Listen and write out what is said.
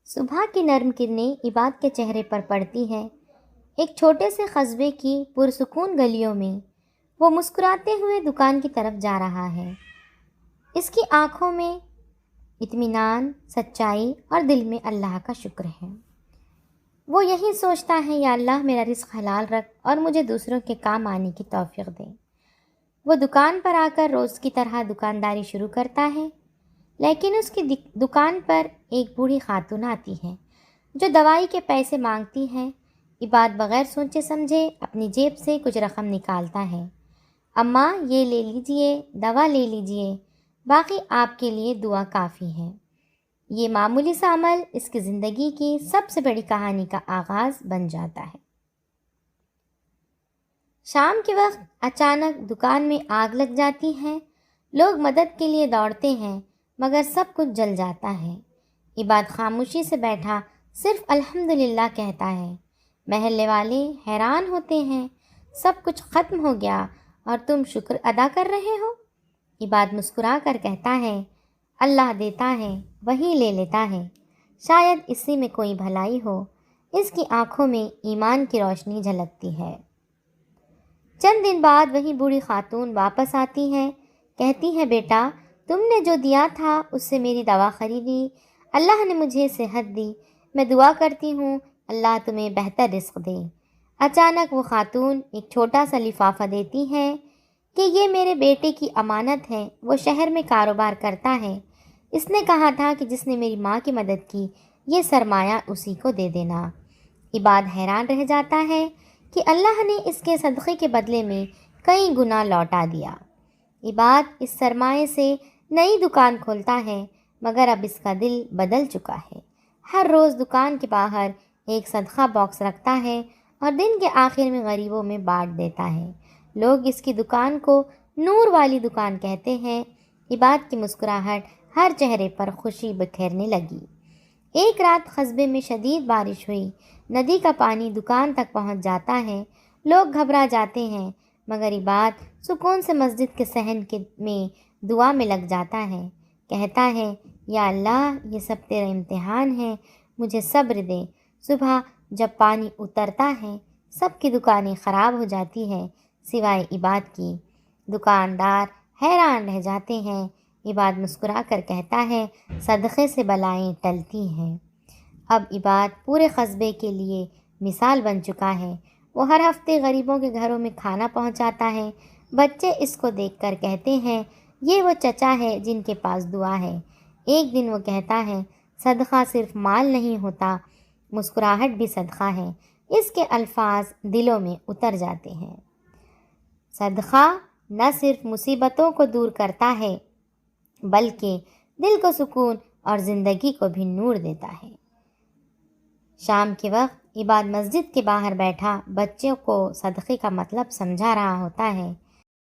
صبح کی نرم کرنیں عباد کے چہرے پر پڑتی ہیں۔ ایک چھوٹے سے قصبے کی پرسکون گلیوں میں وہ مسکراتے ہوئے دکان کی طرف جا رہا ہے۔ اس کی آنکھوں میں اطمینان، سچائی اور دل میں اللہ کا شکر ہے۔ وہ یہی سوچتا ہے، یا اللہ میرا رزق حلال رکھ اور مجھے دوسروں کے کام آنے کی توفیق دے۔ وہ دکان پر آ کر روز کی طرح دکانداری شروع کرتا ہے، لیکن اس کی دکان پر ایک بوڑھی خاتون آتی ہے جو دوائی کے پیسے مانگتی ہے۔ عباد بغیر سوچے سمجھے اپنی جیب سے کچھ رقم نکالتا ہے۔ اماں، یہ لے لیجئے، دوا لے لیجئے، باقی آپ کے لیے دعا کافی ہے۔ یہ معمولی سا عمل اس کی زندگی کی سب سے بڑی کہانی کا آغاز بن جاتا ہے۔ شام کے وقت اچانک دکان میں آگ لگ جاتی ہے۔ لوگ مدد کے لیے دوڑتے ہیں، مگر سب کچھ جل جاتا ہے۔ عباد خاموشی سے بیٹھا صرف الحمدللہ کہتا ہے۔ محلے والے حیران ہوتے ہیں، سب کچھ ختم ہو گیا اور تم شکر ادا کر رہے ہو؟ عباد مسکرا کر کہتا ہے، اللہ دیتا ہے وہی لے لیتا ہے، شاید اسی میں کوئی بھلائی ہو۔ اس کی آنکھوں میں ایمان کی روشنی جھلکتی ہے۔ چند دن بعد وہی بوڑھی خاتون واپس آتی ہے، کہتی ہے، بیٹا تم نے جو دیا تھا اس سے میری دوا خریدی، اللہ نے مجھے صحت دی، میں دعا کرتی ہوں اللہ تمہیں بہتر رزق دے۔ اچانک وہ خاتون ایک چھوٹا سا لفافہ دیتی ہے کہ یہ میرے بیٹے کی امانت ہے، وہ شہر میں کاروبار کرتا ہے، اس نے کہا تھا کہ جس نے میری ماں کی مدد کی یہ سرمایہ اسی کو دے دینا۔ عباد حیران رہ جاتا ہے کہ اللہ نے اس کے صدقے کے بدلے میں کئی گنا لوٹا دیا۔ عباد اس سرمایے سے نئی دکان کھولتا ہے، مگر اب اس کا دل بدل چکا ہے۔ ہر روز دکان کے باہر ایک صدقہ باکس رکھتا ہے اور دن کے آخر میں غریبوں میں بانٹ دیتا ہے۔ لوگ اس کی دکان کو نور والی دکان کہتے ہیں۔ عباد کی مسکراہٹ ہر چہرے پر خوشی بکھیرنے لگی۔ ایک رات قصبے میں شدید بارش ہوئی، ندی کا پانی دکان تک پہنچ جاتا ہے، لوگ گھبرا جاتے ہیں، مگر عباد سکون سے مسجد کے صحن میں دعا میں لگ جاتا ہے، کہتا ہے، یا اللہ یہ سب تیرا امتحان ہے، مجھے صبر دے۔ صبح جب پانی اترتا ہے سب کی دکانیں خراب ہو جاتی ہیں سوائے عباد کی۔ دکاندار حیران رہ جاتے ہیں۔ عباد مسکرا کر کہتا ہے، صدقے سے بلائیں ٹلتی ہیں۔ اب عباد پورے قصبے کے لیے مثال بن چکا ہے۔ وہ ہر ہفتے غریبوں کے گھروں میں کھانا پہنچاتا ہے۔ بچے اس کو دیکھ کر کہتے ہیں، یہ وہ چچا ہے جن کے پاس دعا ہے۔ ایک دن وہ کہتا ہے، صدقہ صرف مال نہیں ہوتا، مسکراہٹ بھی صدقہ ہے۔ اس کے الفاظ دلوں میں اتر جاتے ہیں۔ صدقہ نہ صرف مصیبتوں کو دور کرتا ہے بلکہ دل کو سکون اور زندگی کو بھی نور دیتا ہے۔ شام کے وقت عباد مسجد کے باہر بیٹھا بچوں کو صدقے کا مطلب سمجھا رہا ہوتا ہے۔